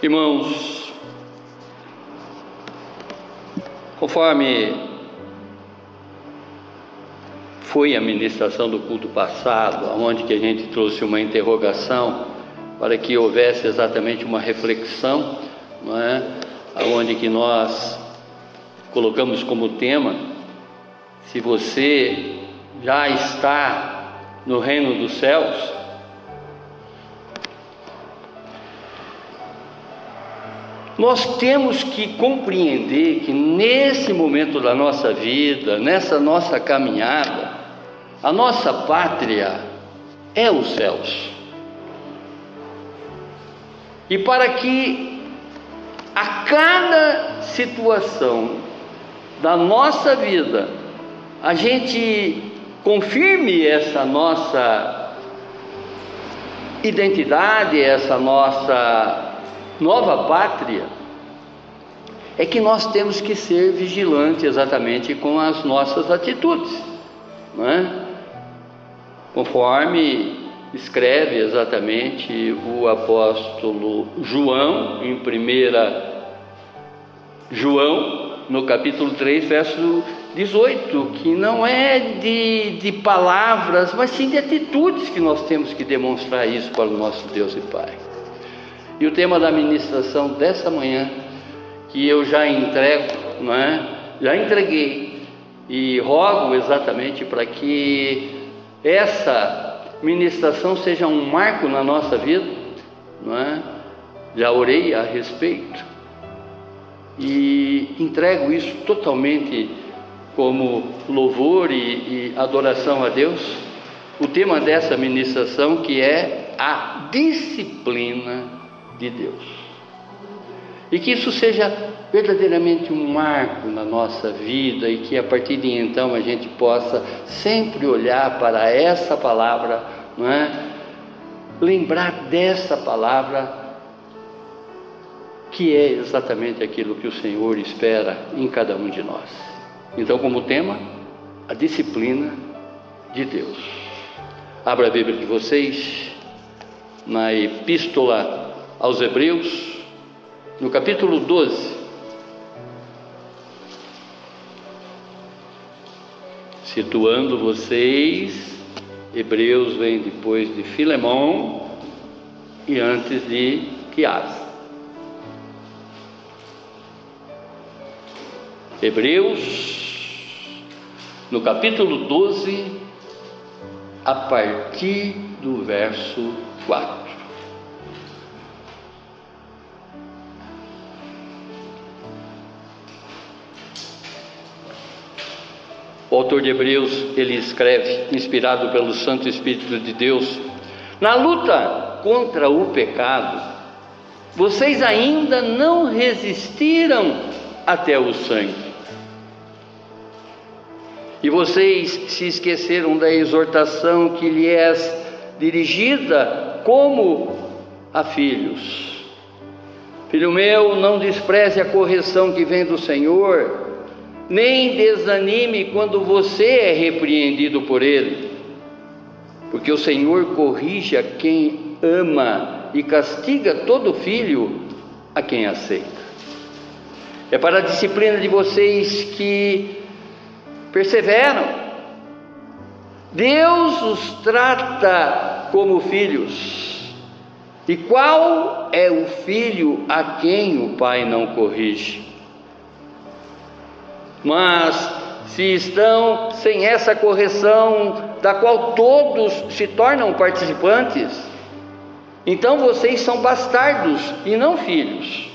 Irmãos, conforme foi a ministração do culto passado, onde que a gente trouxe uma interrogação para que houvesse exatamente uma reflexão, não é? Onde que nós colocamos como tema: se você já está no reino dos céus. Nós temos que compreender que nesse momento da nossa vida, nessa nossa caminhada, a nossa pátria é os céus. E para que a cada situação da nossa vida a gente confirme essa nossa identidade, essa nossa nova pátria, é que nós temos que ser vigilantes exatamente com as nossas atitudes, não é? Conforme escreve exatamente o apóstolo João, em 1 João, no capítulo 3, verso 18, que não é de palavras, mas sim de atitudes que nós temos que demonstrar isso para o nosso Deus e Pai. E o tema da ministração dessa manhã, que eu já entrego, não é? Já entreguei, e rogo exatamente para que essa ministração seja um marco na nossa vida, não é? Já orei a respeito e entrego isso totalmente como louvor e adoração a Deus. O tema dessa ministração, que é a disciplina de Deus, e que isso seja verdadeiramente um marco na nossa vida, e que a partir de então a gente possa sempre olhar para essa palavra, não é? Lembrar dessa palavra, que é exatamente aquilo que o Senhor espera em cada um de nós. Então, como tema, a disciplina de Deus. Abra a Bíblia de vocês na Epístola aos Hebreus, no capítulo 12, situando vocês, Hebreus vem depois de Filemão e antes de Tiago. Hebreus, no capítulo 12, a partir do verso 4. O autor de Hebreus, ele escreve, inspirado pelo Santo Espírito de Deus: na luta contra o pecado, vocês ainda não resistiram até o sangue. E vocês se esqueceram da exortação que lhes é dirigida como a filhos. Filho meu, não despreze a correção que vem do Senhor, nem desanime quando você é repreendido por Ele, porque o Senhor corrige a quem ama e castiga todo filho a quem aceita. É para a disciplina de vocês que perseveram. Deus os trata como filhos. E qual é o filho a quem o pai não corrige? Mas se estão sem essa correção, da qual todos se tornam participantes, então vocês são bastardos e não filhos.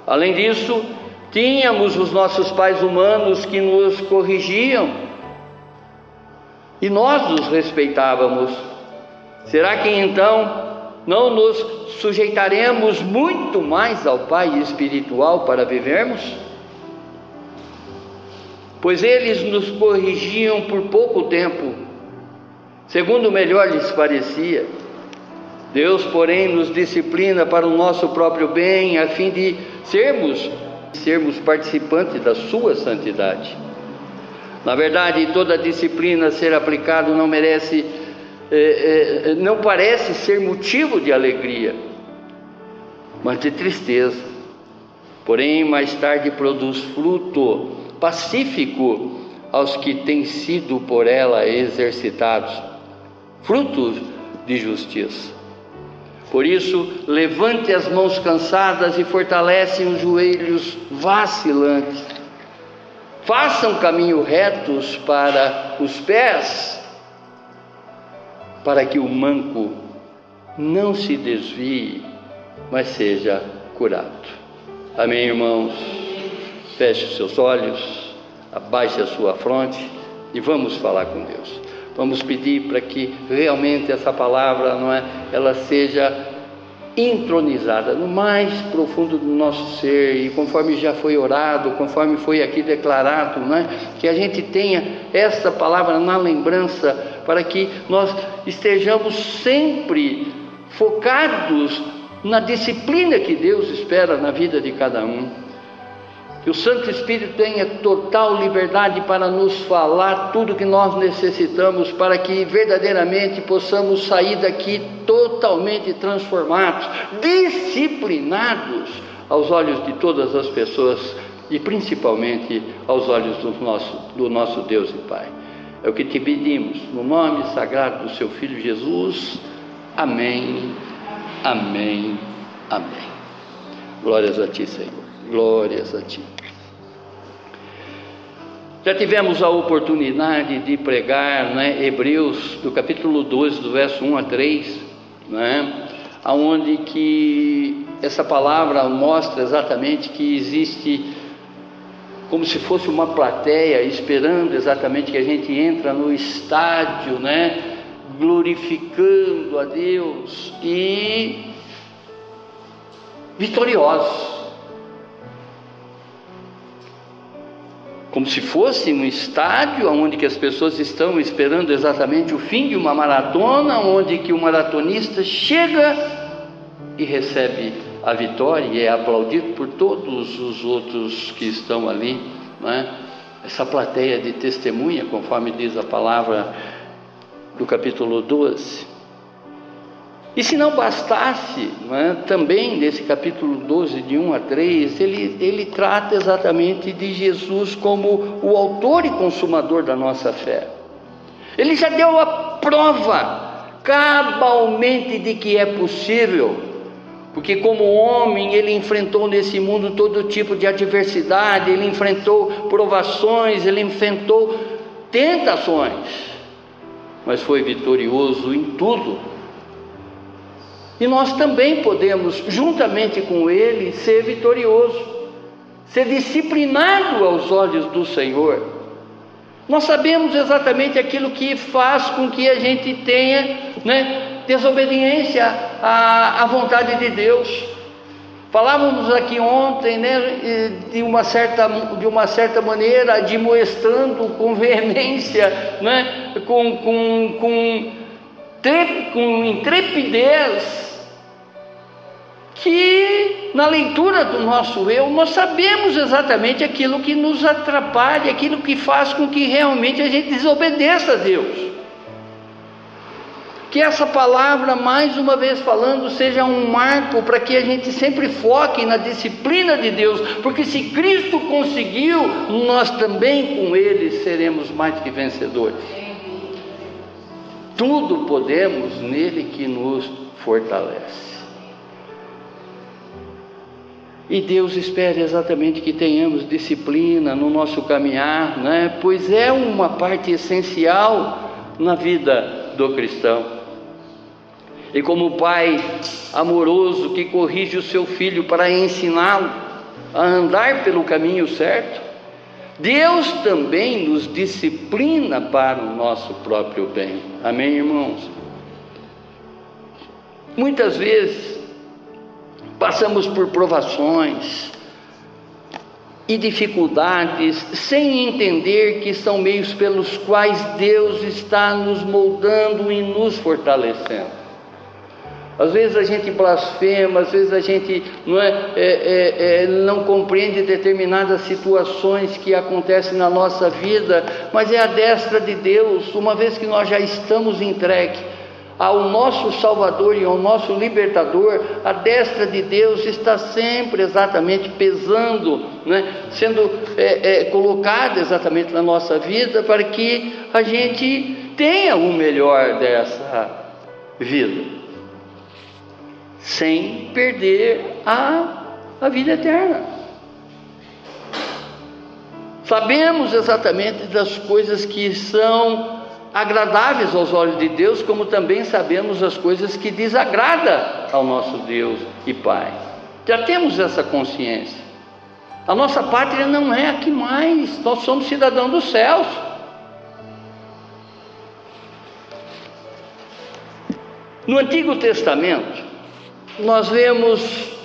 Além disso, tínhamos os nossos pais humanos que nos corrigiam, e nós os respeitávamos. Será que então não nos sujeitaremos muito mais ao Pai espiritual para vivermos? Pois eles nos corrigiam por pouco tempo, segundo melhor lhes parecia. Deus, porém, nos disciplina para o nosso próprio bem, a fim de sermos participantes da sua santidade. Na verdade, toda disciplina a ser aplicada não parece ser motivo de alegria, mas de tristeza. Porém, mais tarde produz fruto pacífico aos que têm sido por ela exercitados, frutos de justiça. Por isso, levante as mãos cansadas e fortalecem os joelhos vacilantes. Façam caminho retos para os pés, para que o manco não se desvie, mas seja curado. Amém, irmãos? Feche os seus olhos, abaixe a sua fronte e vamos falar com Deus. Vamos pedir para que realmente essa palavra, ela seja entronizada no mais profundo do nosso ser, e conforme já foi orado, conforme foi aqui declarado, que a gente tenha essa palavra na lembrança, para que nós estejamos sempre focados na disciplina que Deus espera na vida de cada um. Que o Santo Espírito tenha total liberdade para nos falar tudo que nós necessitamos, para que verdadeiramente possamos sair daqui totalmente transformados, disciplinados aos olhos de todas as pessoas e principalmente aos olhos do nosso Deus e Pai. É o que te pedimos, no nome sagrado do seu Filho Jesus. Amém, amém, amém. Glórias a ti, Senhor. Glórias a ti. Já tivemos a oportunidade de pregar, Hebreus, do capítulo 12, do verso 1 a 3, onde que essa palavra mostra exatamente que existe como se fosse uma plateia esperando exatamente que a gente entra no estádio, glorificando a Deus e vitoriosos. Como se fosse um estádio onde que as pessoas estão esperando exatamente o fim de uma maratona, onde que o maratonista chega e recebe a vitória e é aplaudido por todos os outros que estão ali, Essa plateia de testemunha, conforme diz a palavra do capítulo 12. E se não bastasse, também nesse capítulo 12, de 1 a 3, ele trata exatamente de Jesus como o autor e consumador da nossa fé. Ele já deu a prova cabalmente de que é possível, porque como homem ele enfrentou nesse mundo todo tipo de adversidade, ele enfrentou provações, ele enfrentou tentações, mas foi vitorioso em tudo. E nós também podemos, juntamente com ele, ser vitorioso, ser disciplinado aos olhos do Senhor. Nós sabemos exatamente aquilo que faz com que a gente tenha, desobediência à vontade de Deus. Falávamos aqui ontem, de uma certa maneira, admoestando com veemência, com intrepidez, que na leitura do nosso eu, nós sabemos exatamente aquilo que nos atrapalha, aquilo que faz com que realmente a gente desobedeça a Deus. Que essa palavra, mais uma vez falando, seja um marco para que a gente sempre foque na disciplina de Deus, porque se Cristo conseguiu, nós também com Ele seremos mais que vencedores. Tudo podemos nele que nos fortalece. E Deus espera exatamente que tenhamos disciplina no nosso caminhar, pois é uma parte essencial na vida do cristão. E como pai amoroso que corrige o seu filho para ensiná-lo a andar pelo caminho certo, Deus também nos disciplina para o nosso próprio bem. Amém, irmãos? Muitas vezes passamos por provações e dificuldades sem entender que são meios pelos quais Deus está nos moldando e nos fortalecendo. Às vezes a gente blasfema, às vezes a gente não compreende determinadas situações que acontecem na nossa vida, mas é a destra de Deus, uma vez que nós já estamos entregues ao nosso Salvador e ao nosso Libertador, a destra de Deus está sempre exatamente pesando, né? Sendo colocada exatamente na nossa vida, para que a gente tenha o melhor dessa vida, sem perder a vida eterna. Sabemos exatamente das coisas que são agradáveis aos olhos de Deus, como também sabemos as coisas que desagradam ao nosso Deus e Pai. Já temos essa consciência. A nossa pátria não é aqui mais, nós somos cidadãos dos céus. No Antigo Testamento, nós vemos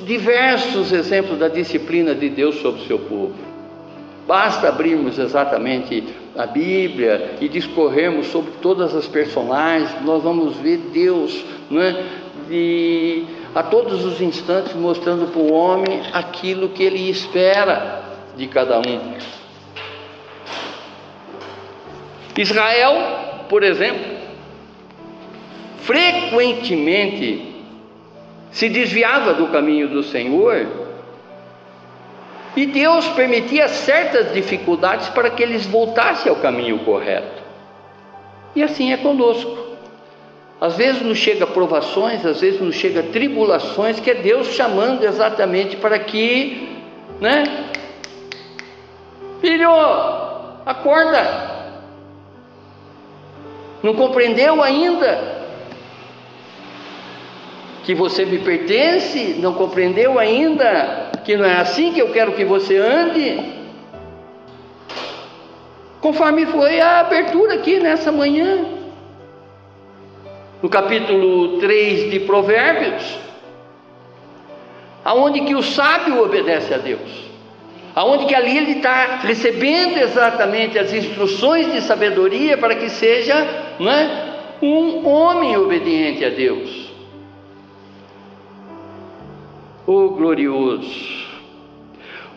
diversos exemplos da disciplina de Deus sobre o seu povo. Basta abrirmos exatamente a Bíblia e discorrermos sobre todas as personagens, nós vamos ver Deus, né, a todos os instantes mostrando para o homem aquilo que ele espera de cada um. Israel, por exemplo, frequentemente se desviava do caminho do Senhor, e Deus permitia certas dificuldades para que eles voltassem ao caminho correto. E assim é conosco. Às vezes nos chega provações, às vezes nos chega tribulações, que é Deus chamando exatamente para que, né? Filho, acorda! Não compreendeu ainda que você me pertence? Não compreendeu ainda que não é assim que eu quero que você ande? Conforme foi a abertura aqui nessa manhã, no capítulo 3 de Provérbios, aonde que o sábio obedece a Deus, aonde que ali ele está recebendo exatamente as instruções de sabedoria para que seja, né, um homem obediente a Deus. Oh, glorioso!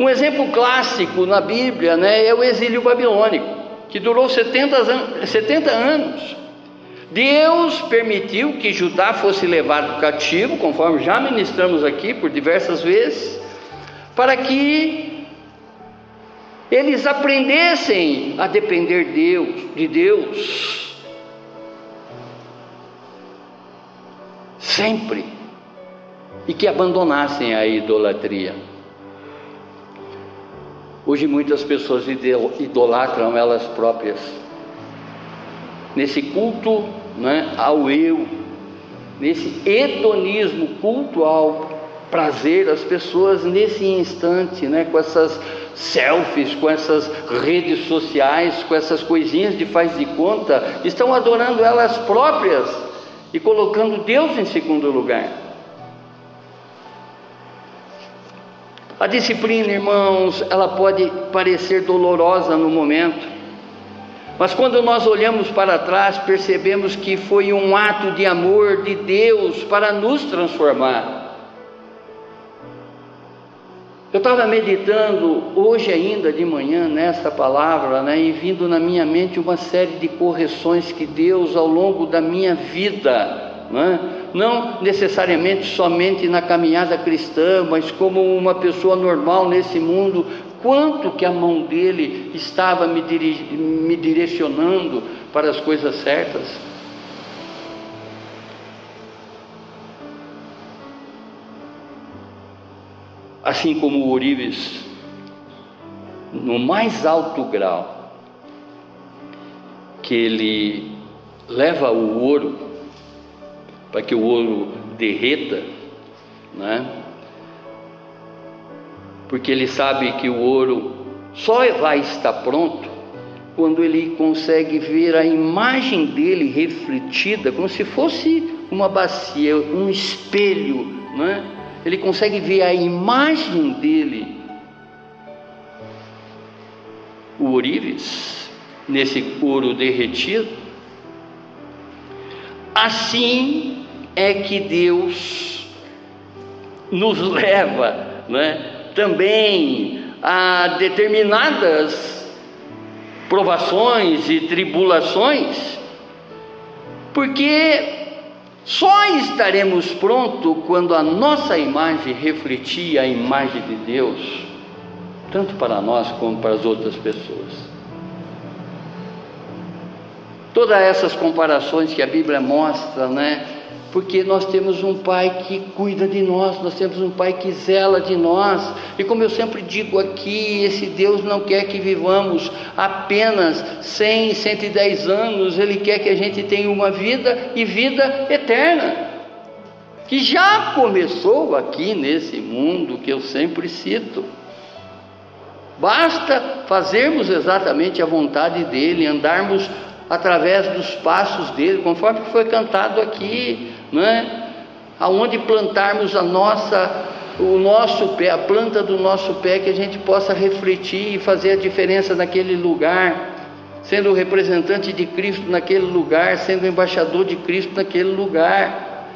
Um exemplo clássico na Bíblia, né, é o exílio babilônico, que durou 70 anos. Deus permitiu que Judá fosse levado cativo, conforme já ministramos aqui por diversas vezes, para que eles aprendessem a depender de Deus sempre, e que abandonassem a idolatria. Hoje muitas pessoas idolatram elas próprias, nesse culto, né, ao eu, nesse hedonismo, culto ao prazer. As pessoas nesse instante, né, com essas selfies, com essas redes sociais, com essas coisinhas de faz de conta, estão adorando elas próprias e colocando Deus em segundo lugar. A disciplina, irmãos, ela pode parecer dolorosa no momento, mas quando nós olhamos para trás, percebemos que foi um ato de amor de Deus para nos transformar. Eu estava meditando hoje ainda de manhã nessa palavra, né, e vindo na minha mente uma série de correções que Deus ao longo da minha vida, não necessariamente somente na caminhada cristã, mas como uma pessoa normal nesse mundo, quanto que a mão dele estava me direcionando para as coisas certas. Assim como o ourives, no mais alto grau, que ele leva o ouro para que o ouro derreta, né? Porque ele sabe que o ouro só vai estar pronto quando ele consegue ver a imagem dele refletida, como se fosse uma bacia, um espelho, né? Ele consegue ver a imagem dele, o ourives, nesse ouro derretido. Assim é que Deus nos leva, né, também a determinadas provações e tribulações, porque Só estaremos prontos quando a nossa imagem refletir a imagem de Deus, tanto para nós como para as outras pessoas. Todas essas comparações que a Bíblia mostra, porque nós temos um Pai que cuida de nós, nós temos um Pai que zela de nós, e como eu sempre digo aqui, esse Deus não quer que vivamos apenas 100, 110 anos, Ele quer que a gente tenha uma vida e vida eterna, que já começou aqui nesse mundo que eu sempre cito. Basta fazermos exatamente a vontade dEle, andarmos através dos passos dEle, conforme foi cantado aqui, aonde plantarmos o nosso pé, a planta do nosso pé, que a gente possa refletir e fazer a diferença naquele lugar, sendo o representante de Cristo naquele lugar, sendo o embaixador de Cristo naquele lugar.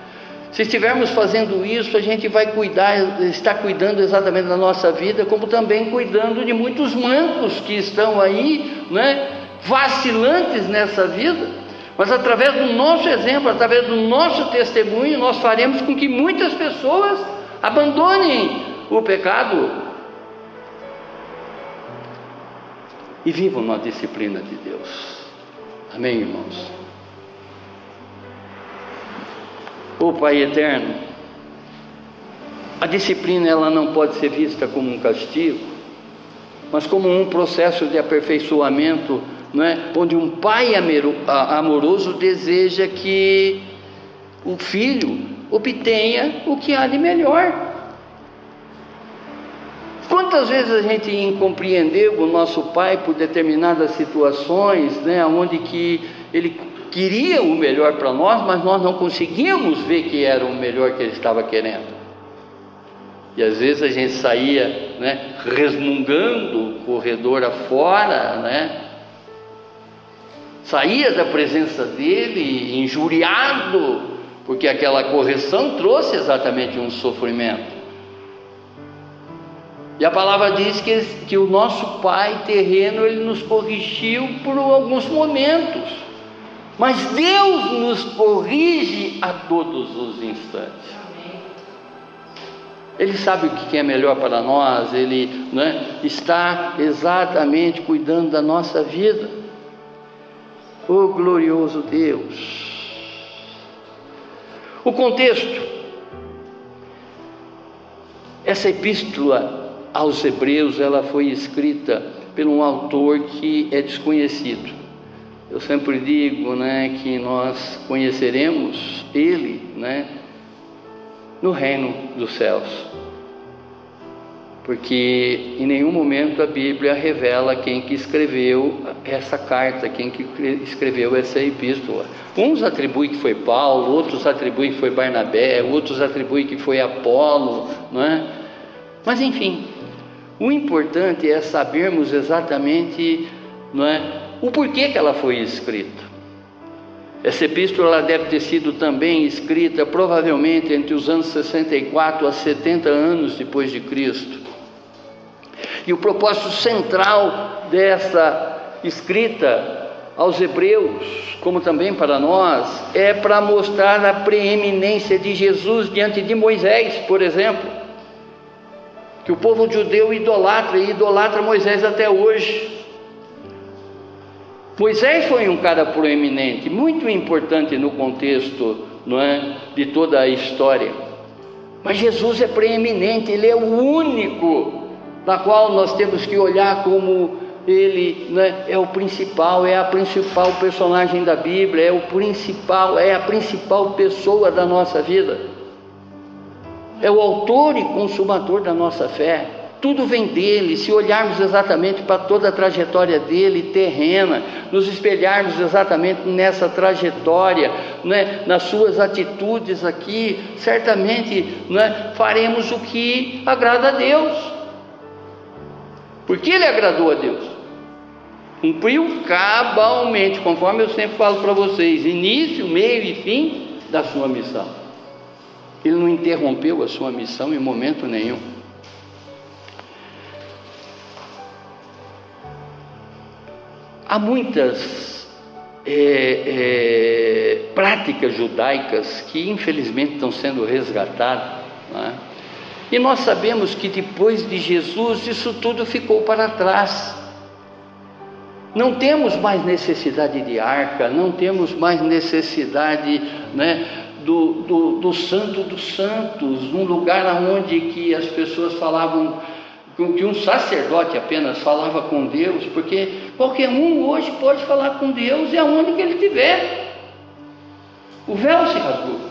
Se estivermos fazendo isso, a gente vai estar cuidando exatamente da nossa vida, como também cuidando de muitos mancos que estão aí, vacilantes nessa vida. Mas através do nosso exemplo, através do nosso testemunho, nós faremos com que muitas pessoas abandonem o pecado e vivam na disciplina de Deus. Amém, irmãos? Ô Pai eterno, a disciplina ela não pode ser vista como um castigo, mas como um processo de aperfeiçoamento, onde um pai amoroso deseja que o filho obtenha o que há de melhor. Quantas vezes a gente incompreendeu o nosso pai por determinadas situações, onde que ele queria o melhor para nós, mas nós não conseguíamos ver que era o melhor que ele estava querendo. E às vezes a gente saía, resmungando o corredor afora, saía da presença dele injuriado, porque aquela correção trouxe exatamente um sofrimento. E a palavra diz que o nosso Pai terreno, Ele nos corrigiu por alguns momentos, mas Deus nos corrige a todos os instantes. Ele sabe o que é melhor para nós, Ele está exatamente cuidando da nossa vida. Oh glorioso Deus! O contexto, essa epístola aos Hebreus, ela foi escrita por um autor que é desconhecido. Eu sempre digo, que nós conheceremos ele, no reino dos céus, porque em nenhum momento a Bíblia revela quem que escreveu essa carta, quem que escreveu essa epístola. Uns atribuem que foi Paulo, outros atribuem que foi Barnabé, outros atribuem que foi Apolo, Mas enfim, o importante é sabermos exatamente, o porquê que ela foi escrita. Essa epístola deve ter sido também escrita provavelmente entre os anos 64 a 70 anos depois de Cristo. E o propósito central dessa escrita aos Hebreus, como também para nós, é para mostrar a preeminência de Jesus diante de Moisés, por exemplo, que o povo judeu idolatra e idolatra Moisés até hoje. Moisés foi um cara proeminente, muito importante no contexto, de toda a história. Mas Jesus é preeminente, Ele é o único na qual nós temos que olhar como Ele é o principal, é a principal personagem da Bíblia, é a principal pessoa da nossa vida. É o autor e consumador da nossa fé. Tudo vem dele. Se olharmos exatamente para toda a trajetória dele terrena, nos espelharmos exatamente nessa trajetória, nas suas atitudes aqui, certamente faremos o que agrada a Deus. Porque ele agradou a Deus. Cumpriu cabalmente, conforme eu sempre falo para vocês, início, meio e fim da sua missão. Ele não interrompeu a sua missão em momento nenhum. Há muitas práticas judaicas que infelizmente estão sendo resgatadas, né? E nós sabemos que depois de Jesus isso tudo ficou para trás. Não temos mais necessidade de arca, não temos mais necessidade, né, do santo dos santos, num lugar onde que as pessoas falavam, que um sacerdote apenas falava com Deus, porque qualquer um hoje pode falar com Deus e aonde que ele estiver. O véu se rasgou.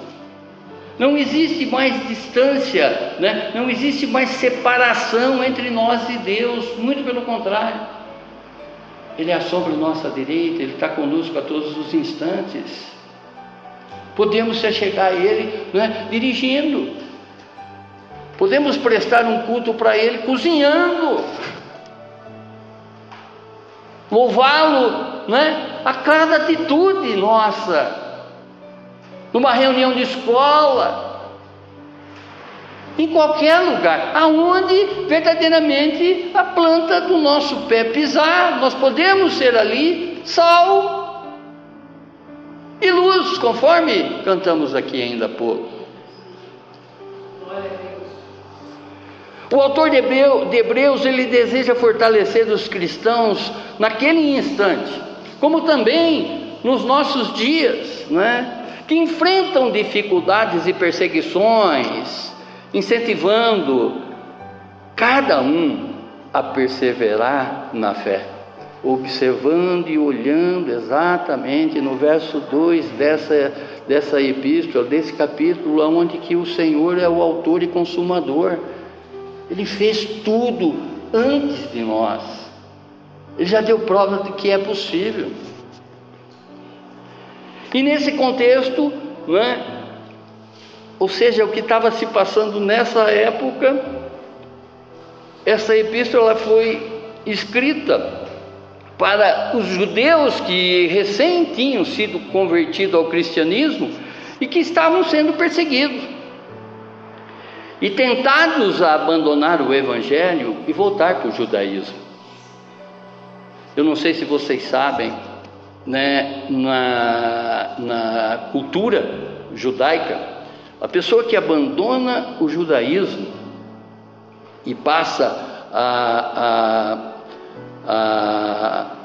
Não existe mais distância, né? Não existe mais separação entre nós e Deus, muito pelo contrário. Ele é sobre a nossa direita, Ele está conosco a todos os instantes. Podemos se chegar a Ele, né, dirigindo. Podemos prestar um culto para Ele cozinhando. Louvá-lo, né, a cada atitude nossa. Numa reunião de escola. Em qualquer lugar, aonde verdadeiramente a planta do nosso pé pisar, nós podemos ser ali sal e luz, conforme cantamos aqui ainda há pouco. O autor de Hebreus, ele deseja fortalecer os cristãos naquele instante, como também nos nossos dias, né, que enfrentam dificuldades e perseguições, incentivando cada um a perseverar na fé, observando e olhando exatamente no verso 2 dessa epístola, desse capítulo, onde que o Senhor é o autor e consumador. Ele fez tudo antes de nós, Ele já deu prova de que é possível. E nesse contexto, né, ou seja, o que estava se passando nessa época, essa epístola foi escrita para os judeus que recém tinham sido convertidos ao cristianismo e que estavam sendo perseguidos e tentados a abandonar o evangelho e voltar para o judaísmo. Eu não sei se vocês sabem, né, na cultura judaica, a pessoa que abandona o judaísmo e passa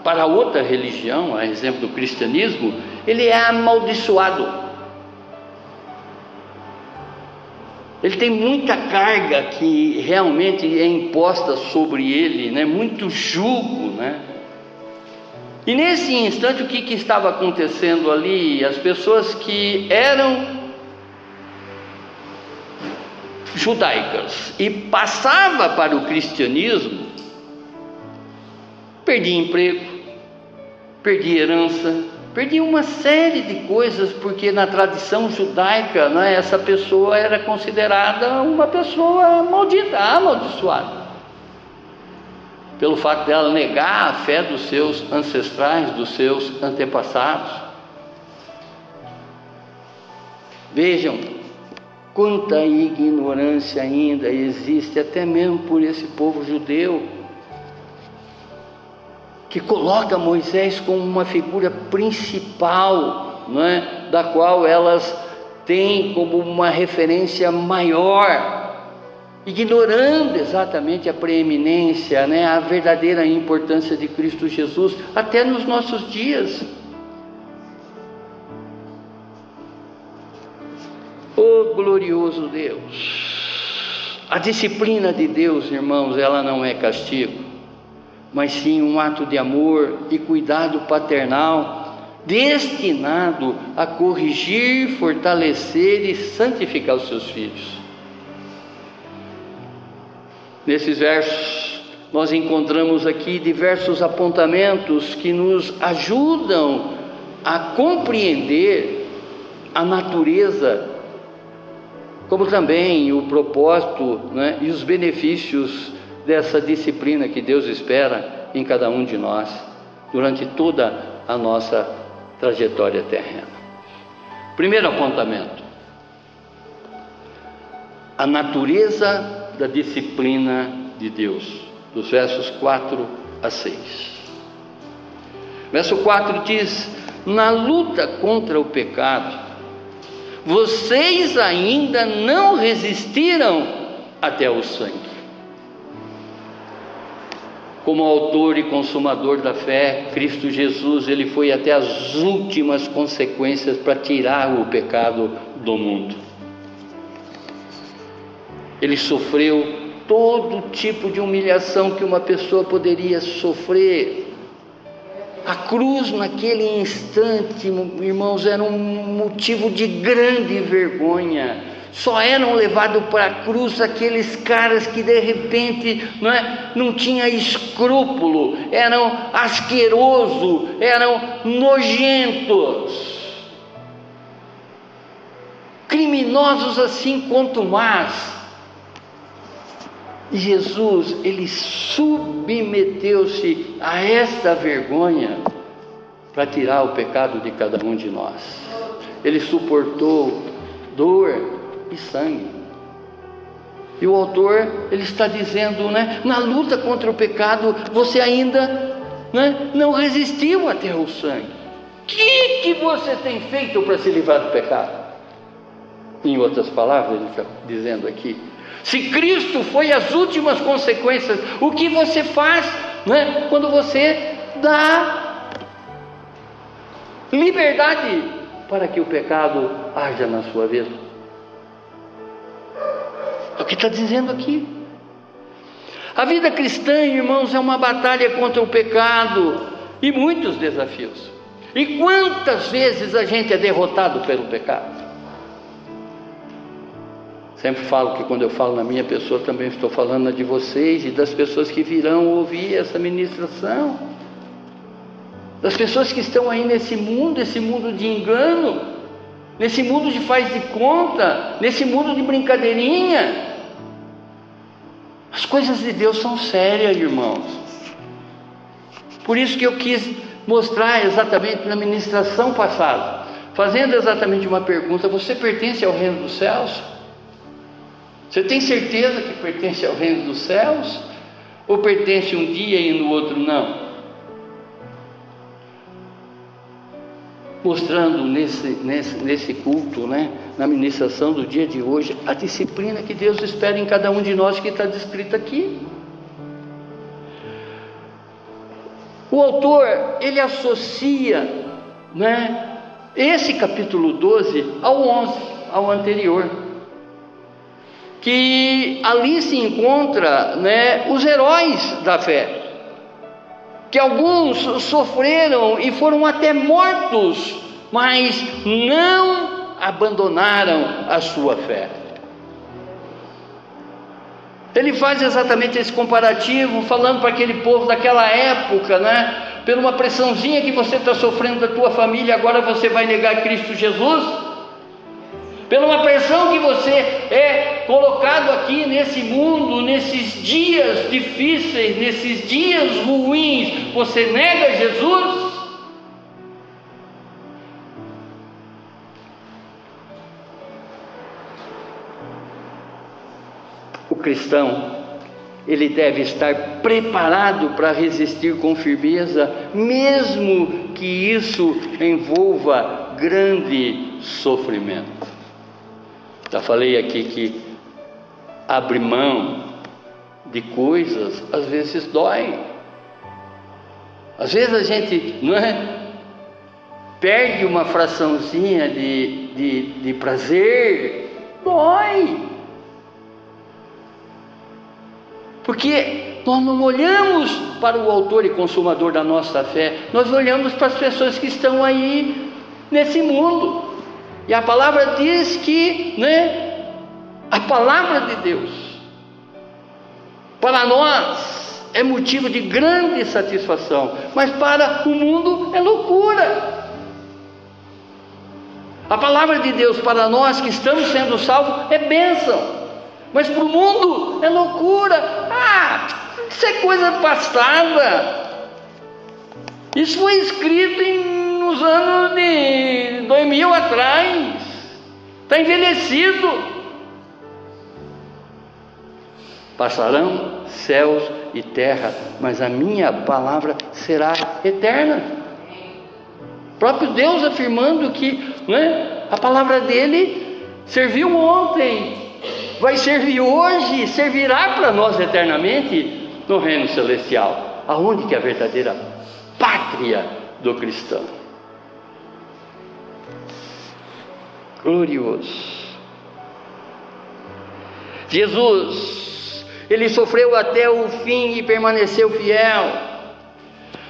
para outra religião, a exemplo do cristianismo, ele é amaldiçoado. Ele tem muita carga que realmente é imposta sobre ele, né? Muito jugo, né? E nesse instante, o que estava acontecendo ali? As pessoas que eram judaicas e passava para o cristianismo, perdia emprego, perdia herança, perdia uma série de coisas, porque na tradição judaica, né, essa pessoa era considerada uma pessoa maldita, amaldiçoada, pelo fato dela negar a fé dos seus ancestrais, dos seus antepassados. Vejam quanta ignorância ainda existe, até mesmo por esse povo judeu, que coloca Moisés como uma figura principal, não é? Da qual elas têm como uma referência maior, ignorando exatamente a preeminência, né? A verdadeira importância de Cristo Jesus, até nos nossos dias. Oh glorioso Deus! A disciplina de Deus, irmãos, ela não é castigo, mas sim um ato de amor e cuidado paternal, destinado a corrigir, fortalecer e santificar os seus filhos. Nesses versos, nós encontramos aqui diversos apontamentos que nos ajudam a compreender a natureza, como também o propósito, né, e os benefícios dessa disciplina que Deus espera em cada um de nós, durante toda a nossa trajetória terrena. Primeiro apontamento: a natureza da disciplina de Deus, dos versos 4 a 6. Verso 4 diz: na luta contra o pecado, vocês ainda não resistiram até o sangue. Como autor e consumador da fé, Cristo Jesus, ele foi até as últimas consequências para tirar o pecado do mundo. Ele sofreu todo tipo de humilhação que uma pessoa poderia sofrer. A cruz, naquele instante, irmãos, era um motivo de grande vergonha. Só eram levados para a cruz aqueles caras que de repente não tinham escrúpulo, eram asquerosos, eram nojentos, criminosos assim quanto mais. Jesus, ele submeteu-se a esta vergonha para tirar o pecado de cada um de nós. Ele suportou dor e sangue. E o autor, ele está dizendo, na luta contra o pecado, você ainda não resistiu até o sangue. O que você tem feito para se livrar do pecado? Em outras palavras, ele está dizendo aqui, se Cristo foi as últimas consequências, o que você faz quando você dá liberdade para que o pecado haja na sua vida? É o que está dizendo aqui. A vida cristã, irmãos, é uma batalha contra o pecado e muitos desafios. E quantas vezes a gente é derrotado pelo pecado? Sempre falo que quando eu falo na minha pessoa, também estou falando de vocês e das pessoas que virão ouvir essa ministração, das pessoas que estão aí nesse mundo de engano, nesse mundo de faz de conta, nesse mundo de brincadeirinha. As coisas de Deus são sérias, irmãos. Por isso que eu quis mostrar exatamente na ministração passada, fazendo exatamente uma pergunta: você pertence ao reino dos céus? Você tem certeza que pertence ao reino dos céus? Ou pertence um dia e no outro não? Mostrando nesse culto, na ministração do dia de hoje, a disciplina que Deus espera em cada um de nós, que está descrita aqui. O autor, ele associa, esse capítulo 12 ao 11, ao anterior, que ali se encontra, os heróis da fé, que alguns sofreram e foram até mortos, mas não abandonaram a sua fé. Ele faz exatamente esse comparativo, falando para aquele povo daquela época, por uma pressãozinha que você está sofrendo da tua família, agora você vai negar Cristo Jesus? Pela uma pressão que você é colocado aqui nesse mundo, nesses dias difíceis, nesses dias ruins, você nega Jesus? O cristão, ele deve estar preparado para resistir com firmeza, mesmo que isso envolva grande sofrimento. Já falei aqui que abrir mão de coisas às vezes dói. Às vezes a gente perde uma fraçãozinha de prazer, dói. Porque nós não olhamos para o autor e consumador da nossa fé, nós olhamos para as pessoas que estão aí nesse mundo. E a palavra diz que, a palavra de Deus, para nós, é motivo de grande satisfação, mas para o mundo é loucura. A palavra de Deus para nós que estamos sendo salvos é bênção, mas para o mundo é loucura. Isso é coisa passada. Isso foi escrito nos anos de 2000 atrás, está envelhecido. Passarão céus e terra, mas a minha palavra será eterna. próprio Deus afirmando que, a palavra dele serviu ontem, vai servir hoje, servirá para nós eternamente no reino celestial, aonde que é a verdadeira pátria do cristão. Glorioso. Jesus, ele sofreu até o fim e permaneceu fiel.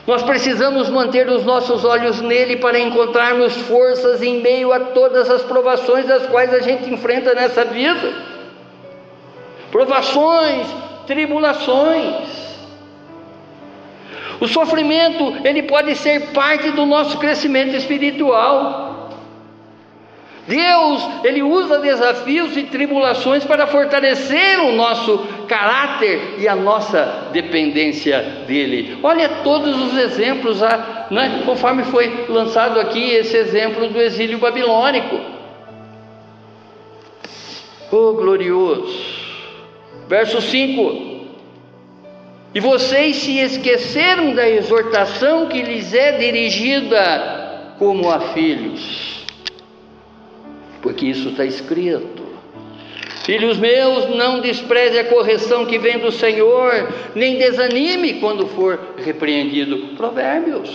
Nós precisamos manter os nossos olhos nele para encontrarmos forças em meio a todas as provações das quais a gente enfrenta nessa vida. Provações, tribulações. O sofrimento, ele pode ser parte do nosso crescimento espiritual. Deus, ele usa desafios e tribulações para fortalecer o nosso caráter e a nossa dependência dele. Olha todos os exemplos, conforme foi lançado aqui esse exemplo do exílio babilônico. Oh, glorioso! Verso 5: e vocês se esqueceram da exortação que lhes é dirigida como a filhos. Porque isso está escrito: filhos meus, não despreze a correção que vem do Senhor, nem desanime quando for repreendido. Provérbios.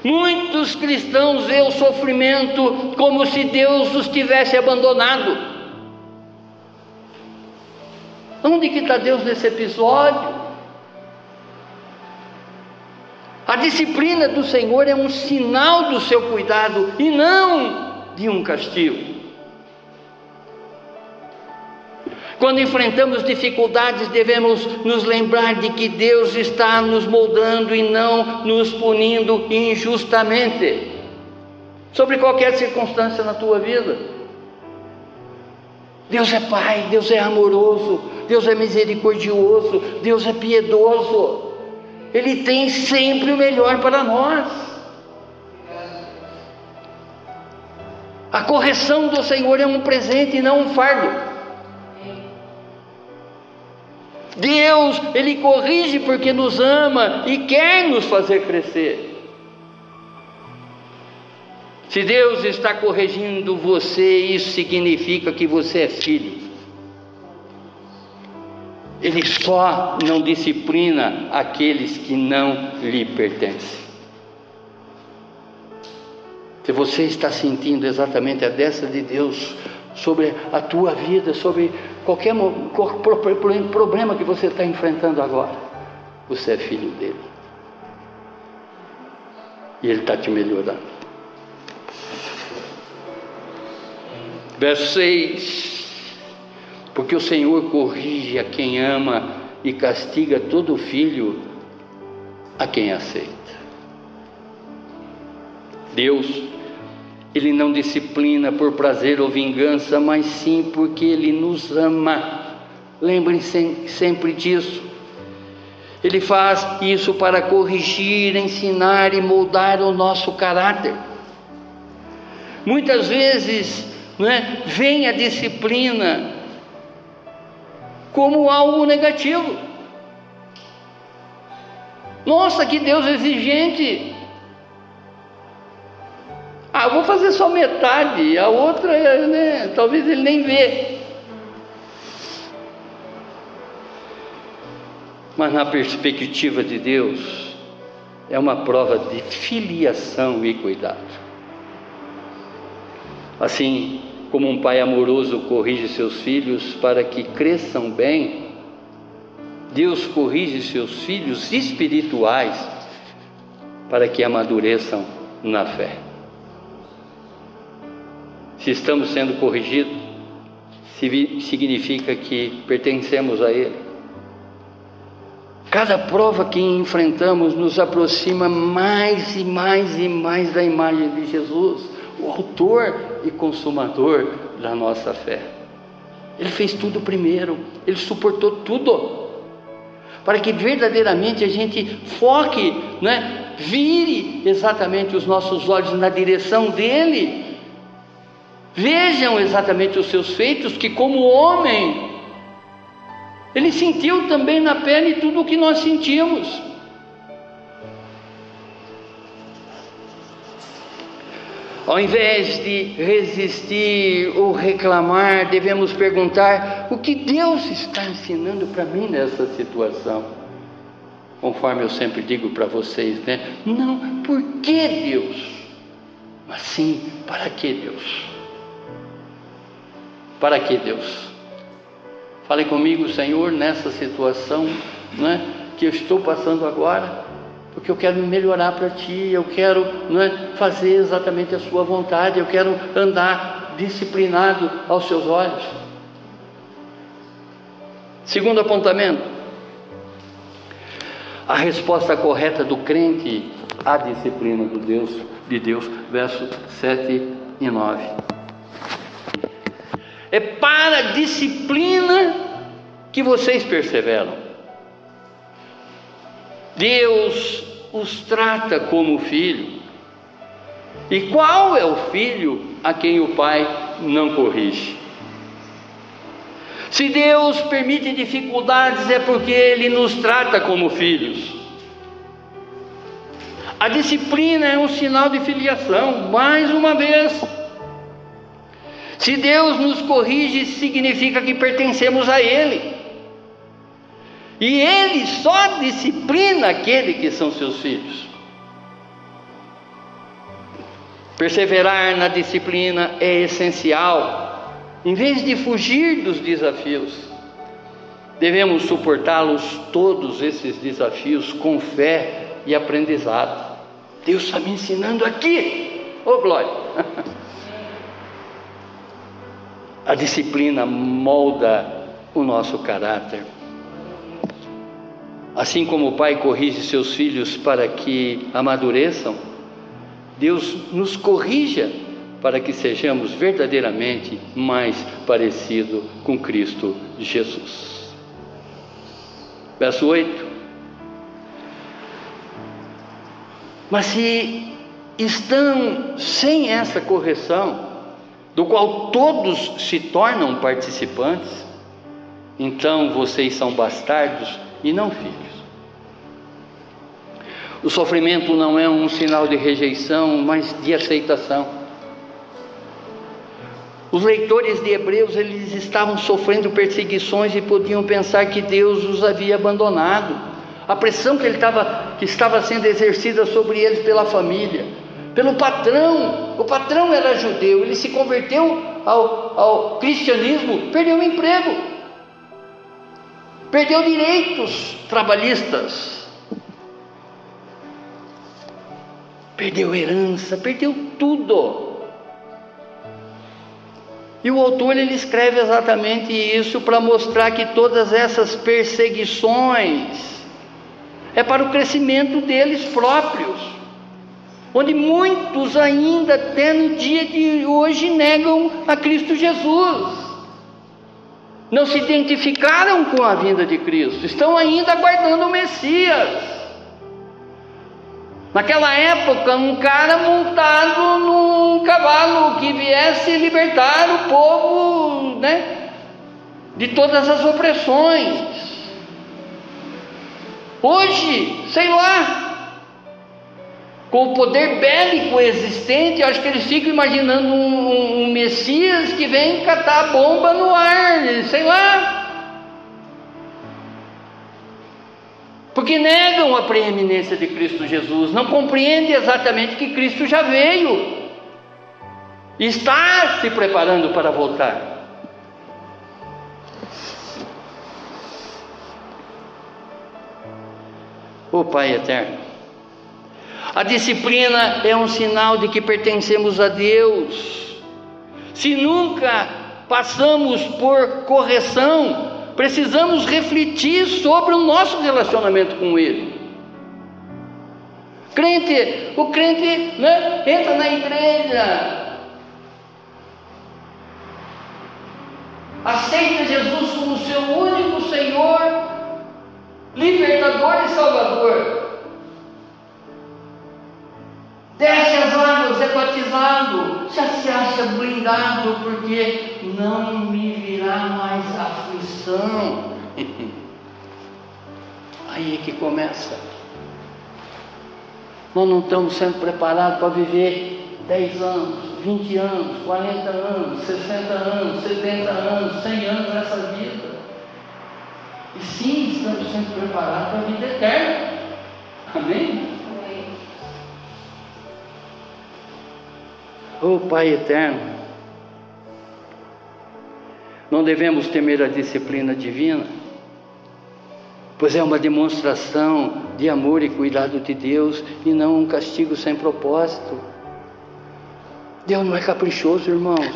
Muitos cristãos veem o sofrimento como se Deus os tivesse abandonado. Onde que está Deus nesse episódio? A disciplina do Senhor é um sinal do seu cuidado e não de um castigo. Quando enfrentamos dificuldades, devemos nos lembrar de que Deus está nos moldando e não nos punindo injustamente sobre qualquer circunstância na tua vida. Deus é Pai, Deus é amoroso, Deus é misericordioso, Deus é piedoso. Ele tem sempre o melhor para nós. A correção do Senhor é um presente e não um fardo. Deus, ele corrige porque nos ama e quer nos fazer crescer. Se Deus está corrigindo você, isso significa que você é filho. Ele só não disciplina aqueles que não lhe pertencem. Se você está sentindo exatamente a destra de Deus sobre a tua vida, sobre qualquer problema que você está enfrentando agora, você é filho dele. E ele está te melhorando. Verso 6: porque o Senhor corrige a quem ama e castiga todo filho a quem aceita. Deus, ele não disciplina por prazer ou vingança, mas sim porque ele nos ama. Lembrem-se sempre disso. Ele faz isso para corrigir, ensinar e moldar o nosso caráter. Muitas vezes, vem a disciplina como algo negativo. Nossa, que Deus exigente! Eu vou fazer só metade, a outra, talvez ele nem vê. Mas na perspectiva de Deus, é uma prova de filiação e cuidado. Assim como um pai amoroso corrige seus filhos para que cresçam bem, Deus corrige seus filhos espirituais para que amadureçam na fé. Se estamos sendo corrigidos, significa que pertencemos a Ele. Cada prova que enfrentamos nos aproxima mais e mais e mais da imagem de Jesus, o autor e consumador da nossa fé. Ele fez tudo primeiro, ele suportou tudo, para que verdadeiramente a gente foque, vire exatamente os nossos olhos na direção dele. Vejam exatamente os seus feitos, que como homem, ele sentiu também na pele tudo o que nós sentimos. Ao invés de resistir ou reclamar, devemos perguntar: o que Deus está ensinando para mim nessa situação? Conforme eu sempre digo para vocês, né? Não por que Deus, mas sim para que Deus? Para que Deus? Fale comigo, Senhor, nessa situação, né, que eu estou passando agora, porque eu quero me melhorar para Ti, eu quero, né, fazer exatamente a Sua vontade, eu quero andar disciplinado aos Seus olhos. Segundo apontamento, a resposta correta do crente à disciplina de Deus, versos 7 e 9. É para a disciplina que vocês perseveram. Deus os trata como filho. E qual é o filho a quem o pai não corrige? Se Deus permite dificuldades, é porque Ele nos trata como filhos. A disciplina é um sinal de filiação, mais uma vez. Se Deus nos corrige, significa que pertencemos a Ele. E Ele só disciplina aqueles que são seus filhos. Perseverar na disciplina é essencial. Em vez de fugir dos desafios, devemos suportá-los, todos esses desafios, com fé e aprendizado. Deus está me ensinando aqui. Oh, glória! A disciplina molda o nosso caráter. Assim como o pai corrige seus filhos para que amadureçam, Deus nos corrija para que sejamos verdadeiramente mais parecidos com Cristo Jesus. Verso 8. Mas se estão sem essa correção, do qual todos se tornam participantes, então vocês são bastardos e não filhos. O sofrimento não é um sinal de rejeição, mas de aceitação. Os leitores de Hebreus, eles estavam sofrendo perseguições e podiam pensar que Deus os havia abandonado. A pressão que estava sendo exercida sobre eles pela família, pelo patrão. O patrão era judeu, ele se converteu ao cristianismo, perdeu o emprego, perdeu direitos trabalhistas, perdeu herança, perdeu tudo. E o autor, ele escreve exatamente isso para mostrar que todas essas perseguições é para o crescimento deles próprios, onde muitos ainda até no dia de hoje negam a Cristo Jesus, não se identificaram com a vinda de Cristo, estão ainda aguardando o Messias. Naquela época, um cara montado num cavalo que viesse libertar o povo, né, de todas as opressões. Hoje, sei lá, com o poder bélico existente, acho que eles ficam imaginando um Messias que vem catar a bomba no ar, sei lá. Porque negam a preeminência de Cristo Jesus, não compreendem exatamente que Cristo já veio e está se preparando para voltar. Ó Pai eterno, a disciplina é um sinal de que pertencemos a Deus. Se nunca passamos por correção, precisamos refletir sobre o nosso relacionamento com Ele. O crente, né, entra na igreja, aceita Jesus como seu único Senhor, libertador e salvador, desce as águas, é batizado, já se acha blindado, porque não me virá mais aflição. Aí é que começa. Nós não estamos sendo preparados para viver 10 anos, 20 anos, 40 anos, 60 anos, 70 anos, 100 anos nessa vida. E sim, estamos sendo preparados para a vida eterna. Amém? Oh Pai eterno, não devemos temer a disciplina divina, pois é uma demonstração de amor e cuidado de Deus e não um castigo sem propósito. Deus não é caprichoso, irmãos.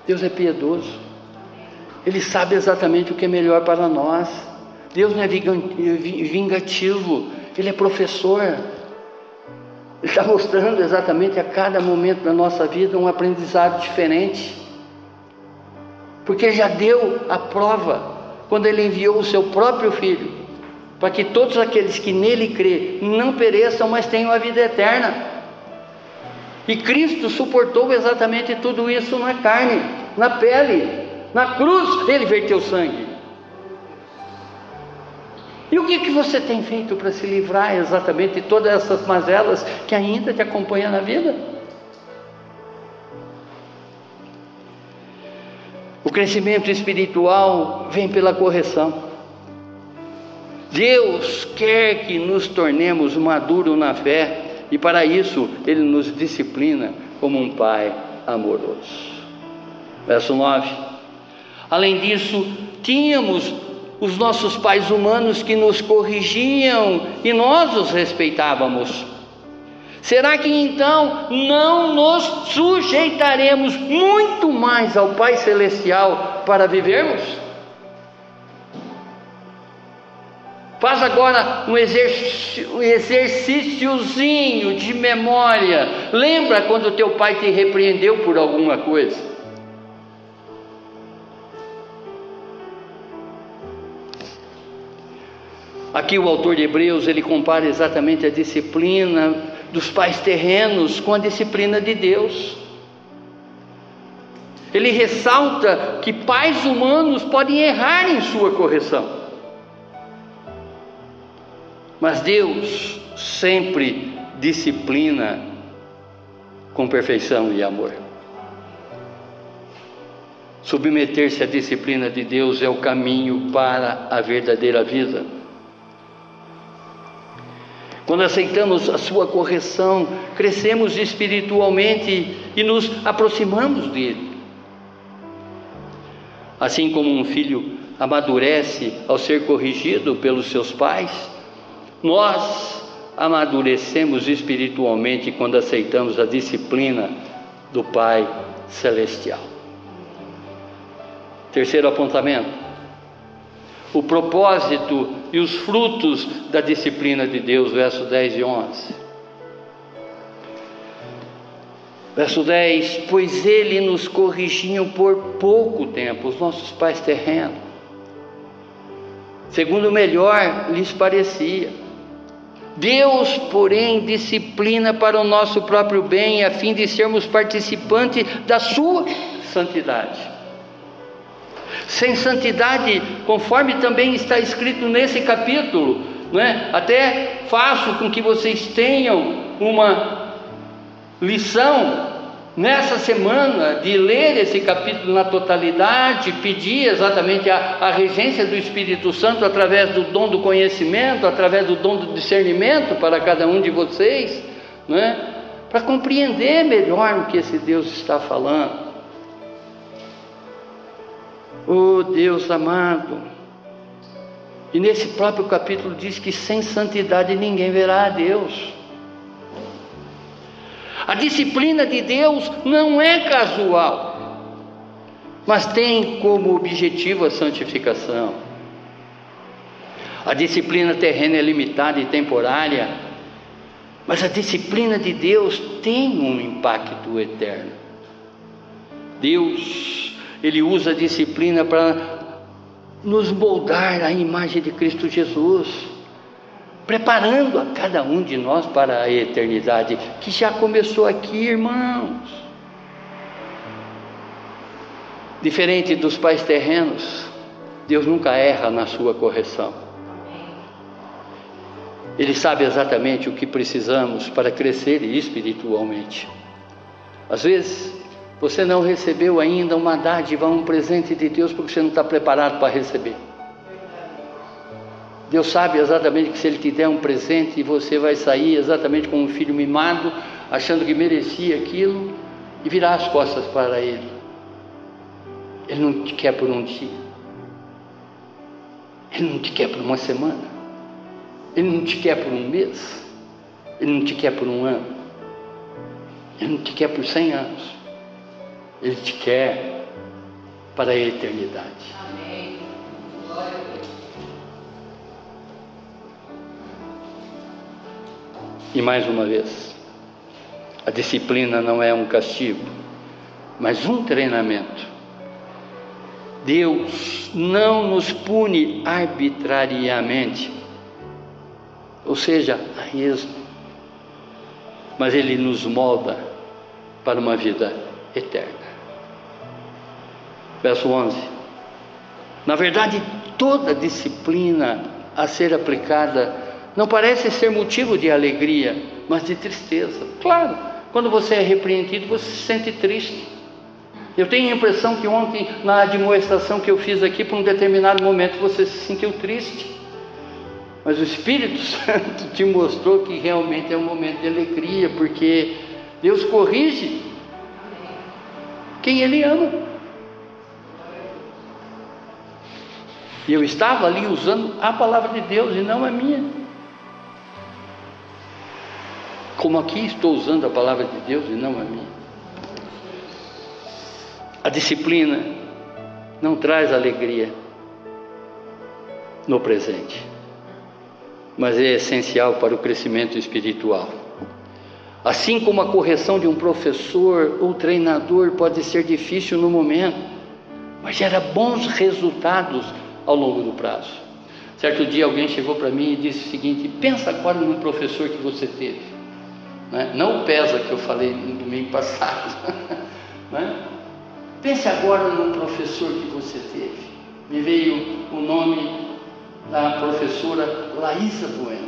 Deus é piedoso. Ele sabe exatamente o que é melhor para nós. Deus não é vingativo, Ele é professor. Ele está mostrando exatamente a cada momento da nossa vida um aprendizado diferente. Porque Ele já deu a prova quando Ele enviou o Seu próprio Filho, para que todos aqueles que nele crê não pereçam, mas tenham a vida eterna. E Cristo suportou exatamente tudo isso na carne, na pele, na cruz. Ele verteu sangue. E o que você tem feito para se livrar exatamente de todas essas mazelas que ainda te acompanham na vida? O crescimento espiritual vem pela correção. Deus quer que nos tornemos maduros na fé, e para isso Ele nos disciplina como um Pai amoroso. Verso 9. Além disso, tínhamos os nossos pais humanos que nos corrigiam e nós os respeitávamos. Será que então não nos sujeitaremos muito mais ao Pai Celestial para vivermos? Faz agora um exercíciozinho de memória. Lembra quando teu pai te repreendeu por alguma coisa? Aqui o autor de Hebreus, ele compara exatamente a disciplina dos pais terrenos com a disciplina de Deus. Ele ressalta que pais humanos podem errar em sua correção, mas Deus sempre disciplina com perfeição e amor. Submeter-se à disciplina de Deus é o caminho para a verdadeira vida. Quando aceitamos a sua correção, crescemos espiritualmente e nos aproximamos dele. Assim como um filho amadurece ao ser corrigido pelos seus pais, nós amadurecemos espiritualmente quando aceitamos a disciplina do Pai Celestial. Terceiro apontamento: o propósito e os frutos da disciplina de Deus, versos 10 e 11. Verso 10: pois Ele nos corrigiam por pouco tempo, os nossos pais terrenos, segundo o melhor lhes parecia. Deus, porém, disciplina para o nosso próprio bem, a fim de sermos participantes da sua santidade. Sem santidade, conforme também está escrito nesse capítulo, né? Até faço com que vocês tenham uma lição nessa semana de ler esse capítulo na totalidade, pedir exatamente a regência do Espírito Santo através do dom do conhecimento, através do dom do discernimento para cada um de vocês, né? Para compreender melhor o que esse Deus está falando. Oh Deus amado, e nesse próprio capítulo diz que sem santidade ninguém verá a Deus. A disciplina de Deus não é casual, mas tem como objetivo a santificação. A disciplina terrena é limitada e temporária, mas a disciplina de Deus tem um impacto eterno. Deus, Ele usa a disciplina para nos moldar à imagem de Cristo Jesus, preparando a cada um de nós para a eternidade, que já começou aqui, irmãos. Diferente dos pais terrenos, Deus nunca erra na sua correção. Ele sabe exatamente o que precisamos para crescer espiritualmente. Às vezes, você não recebeu ainda uma dádiva, um presente de Deus, porque você não está preparado para receber. Deus sabe exatamente que se Ele te der um presente, você vai sair exatamente como um filho mimado, achando que merecia aquilo, e virar as costas para Ele. Ele não te quer por um dia. Ele não te quer por uma semana. Ele não te quer por um mês. Ele não te quer por um ano. Ele não te quer por 100 anos. Ele te quer para a eternidade. Amém. Glória a Deus. E mais uma vez, a disciplina não é um castigo, mas um treinamento. Deus não nos pune arbitrariamente, ou seja, a esmo, mas Ele nos molda para uma vida eterna. Verso 11. Na verdade, toda disciplina a ser aplicada não parece ser motivo de alegria, mas de tristeza. Claro, quando você é repreendido, você se sente triste. Eu tenho a impressão que ontem, na admoestação que eu fiz aqui, por um determinado momento, você se sentiu triste. Mas o Espírito Santo te mostrou que realmente é um momento de alegria, porque Deus corrige quem Ele ama. E eu estava ali usando a palavra de Deus e não a minha. Como aqui estou usando a palavra de Deus e não a minha. A disciplina não traz alegria no presente, mas é essencial para o crescimento espiritual. Assim como a correção de um professor ou treinador pode ser difícil no momento, mas gera bons resultados ao longo do prazo. Certo dia alguém chegou para mim e disse o seguinte: pensa agora no professor que você teve, né? Não o PESA que eu falei no domingo passado, né? Pense agora no professor que você teve. Me veio o nome da professora Laísa Bueno.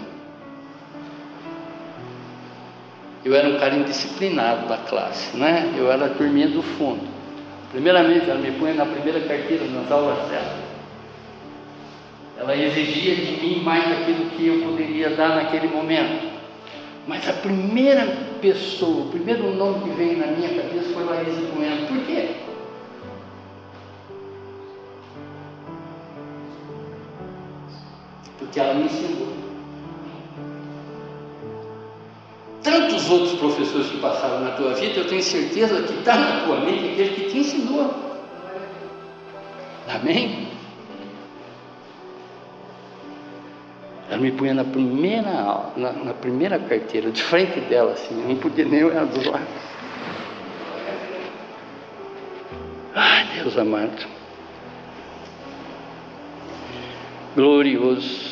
Eu era um cara indisciplinado da classe, né? Eu era a turminha do fundo. Primeiramente, ela me punha na primeira carteira, nas aulas dela. Ela exigia de mim mais daquilo que eu poderia dar naquele momento. Mas a primeira pessoa, o primeiro nome que veio na minha cabeça foi Laísa Bueno. Por quê? Porque ela me ensinou. Tantos outros professores que passaram na tua vida, eu tenho certeza que está na tua mente aquele que te ensinou. Amém? Ela me punha na primeira aula, na primeira carteira, de frente dela, assim, eu não podia nem olhar dos lados. Ai, Deus amado. Glorioso.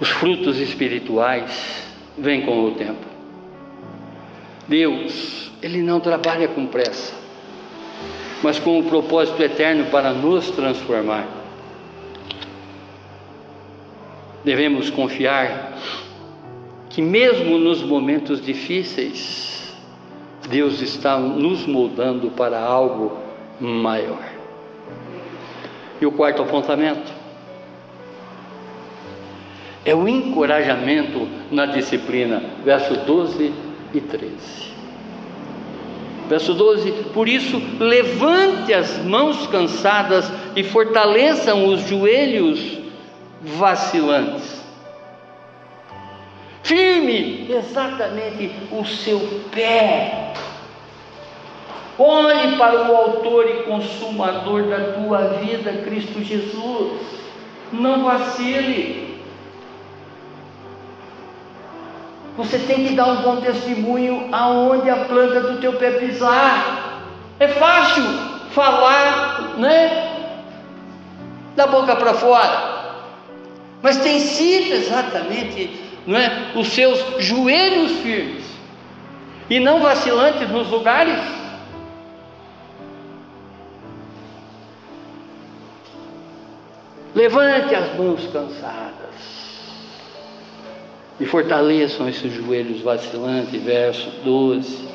Os frutos espirituais vêm com o tempo. Deus, Ele não trabalha com pressa, mas com um propósito eterno para nos transformar. Devemos confiar que mesmo nos momentos difíceis, Deus está nos moldando para algo maior. E o quarto apontamento é o encorajamento na disciplina, verso 12 e 13. Verso 12: por isso, levante as mãos cansadas e fortaleçam os joelhos vacilantes. Firme exatamente o seu pé. Olhe para o autor e consumador da tua vida, Cristo Jesus. Não vacile. Você tem que dar um bom testemunho aonde a planta do teu pé pisar. É fácil falar, né? Da boca para fora. Mas tem sido exatamente, não é, os seus joelhos firmes e não vacilantes nos lugares. Levante as mãos cansadas. e fortaleçam esses joelhos vacilantes. Verso 12.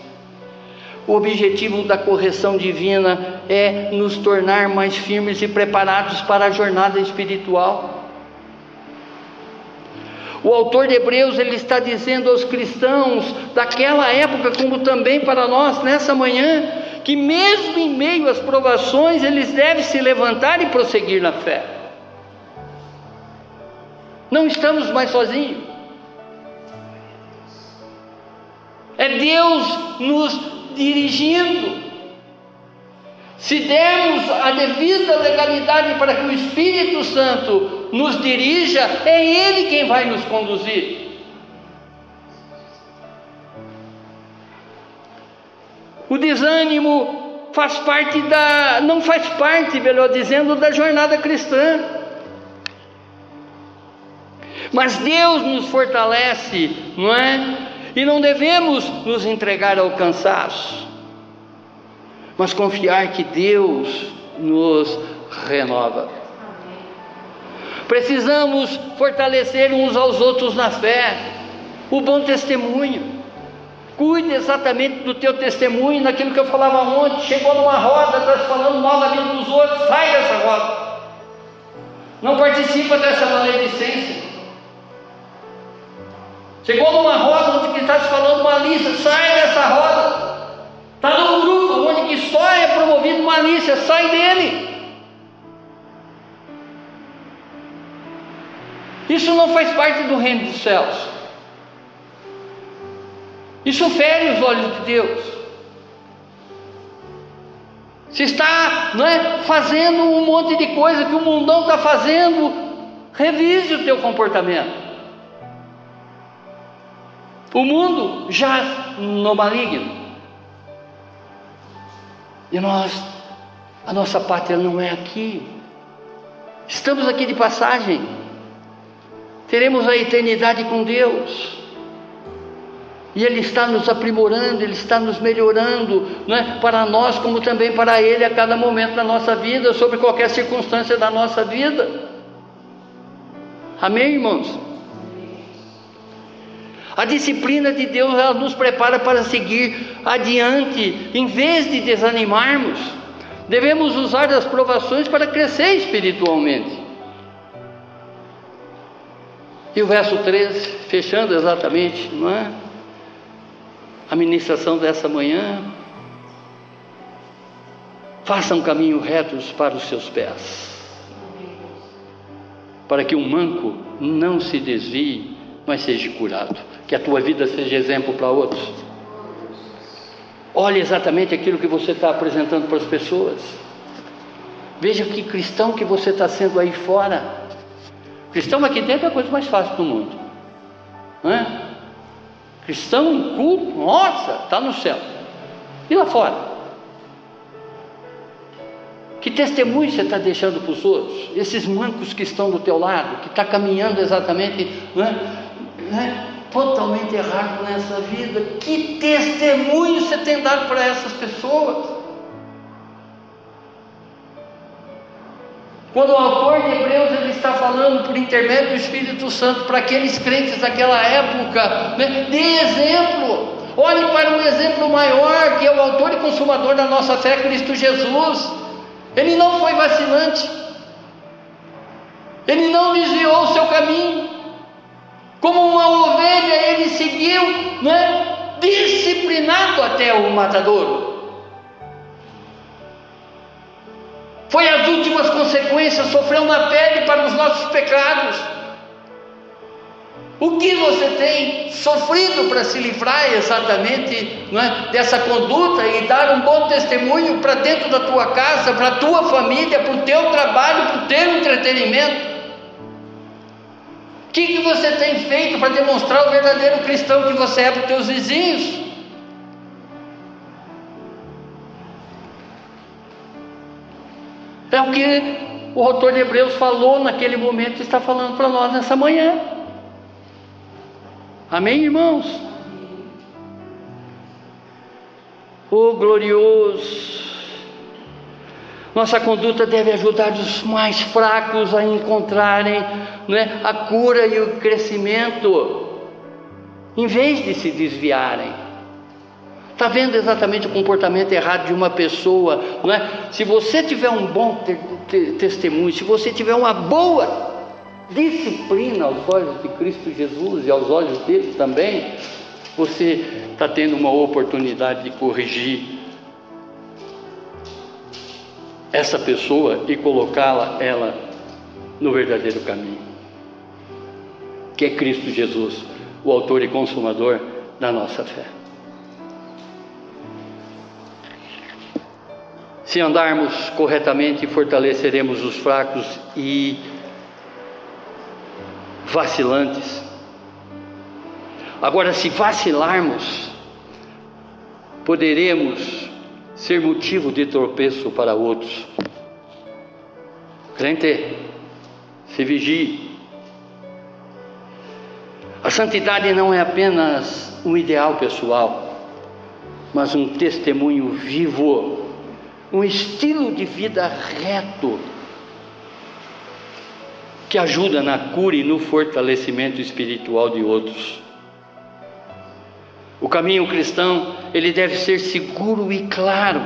O objetivo da correção divina é nos tornar mais firmes e preparados para a jornada espiritual. O autor de Hebreus, ele está dizendo aos cristãos daquela época, como também para nós nessa manhã, que mesmo em meio às provações, eles devem se levantar e prosseguir na fé. Não estamos mais sozinhos. É Deus nos dirigindo. Se dermos a devida legalidade para que o Espírito Santo nos dirija, é Ele quem vai nos conduzir. O desânimo não faz parte, melhor dizendo, da jornada cristã. Mas Deus nos fortalece, não é? E não devemos nos entregar ao cansaço, mas confiar que Deus nos renova. Precisamos fortalecer uns aos outros na fé. O bom testemunho. Cuide exatamente do teu testemunho, naquilo que eu falava ontem. Chegou numa roda, está falando mal da vida dos outros, sai dessa roda. Não participa dessa maledicência. Chegou numa roda onde está se falando malícia, sai dessa roda. Está num grupo onde que só é promovido malícia, sai dele. Isso não faz parte do reino dos céus. Isso fere os olhos de Deus. Se está, fazendo um monte de coisa que o mundão está fazendo, revise o teu comportamento. O mundo jaz no maligno. E a nossa pátria não é aqui. Estamos aqui de passagem. Teremos a eternidade com Deus. E Ele está nos aprimorando, Ele está nos melhorando, para nós como também para Ele a cada momento da nossa vida, sobre qualquer circunstância da nossa vida. Amém, irmãos? A disciplina de Deus, ela nos prepara para seguir adiante. Em vez de desanimarmos, devemos usar as provações para crescer espiritualmente. E o verso 13, fechando exatamente, a ministração dessa manhã: façam caminho retos para os seus pés, para que um manco não se desvie, mas seja curado. Que a tua vida seja exemplo para outros. Olhe exatamente aquilo que você está apresentando para as pessoas. Veja que cristão que você está sendo aí fora. Cristão aqui dentro é a coisa mais fácil do mundo, não é? Cristão em culto, nossa, está no céu. E lá fora? Que testemunho você está deixando para os outros? Esses mancos que estão do teu lado, que está caminhando exatamente, totalmente errado nessa vida. Que testemunho você tem dado para essas pessoas? Quando o autor de Hebreus, ele está falando por intermédio do Espírito Santo para aqueles crentes daquela época, dê exemplo. Olhe para um exemplo maior, que é o autor e consumador da nossa fé, Cristo Jesus. Ele não foi vacilante, ele não desviou o seu caminho. Como uma ovelha, ele seguiu, disciplinado até o matadouro. Foi as últimas consequências, sofreu na pele para os nossos pecados. O que você tem sofrido para se livrar exatamente dessa conduta e dar um bom testemunho para dentro da tua casa, para a tua família, para o teu trabalho, para o teu entretenimento? O que você tem feito para demonstrar o verdadeiro cristão que você é para os teus vizinhos? É o que o autor de Hebreus falou naquele momento e está falando para nós nessa manhã. Amém, irmãos? Oh, glorioso! Nossa conduta deve ajudar os mais fracos a encontrarem a cura e o crescimento. em vez de se desviarem. Está vendo exatamente o comportamento errado de uma pessoa, não é? Se você tiver um bom testemunho, se você tiver uma boa disciplina aos olhos de Cristo Jesus e aos olhos dele também, você está tendo uma oportunidade de corrigir essa pessoa e colocá-la no verdadeiro caminho, que é Cristo Jesus, o autor e consumador da nossa fé. Se andarmos corretamente, fortaleceremos os fracos e vacilantes. Agora, se vacilarmos, poderemos ser motivo de tropeço para outros. Crente, se vigie. A santidade não é apenas um ideal pessoal, mas um testemunho vivo, um estilo de vida reto, que ajuda na cura e no fortalecimento espiritual de outros. O caminho cristão, ele deve ser seguro e claro.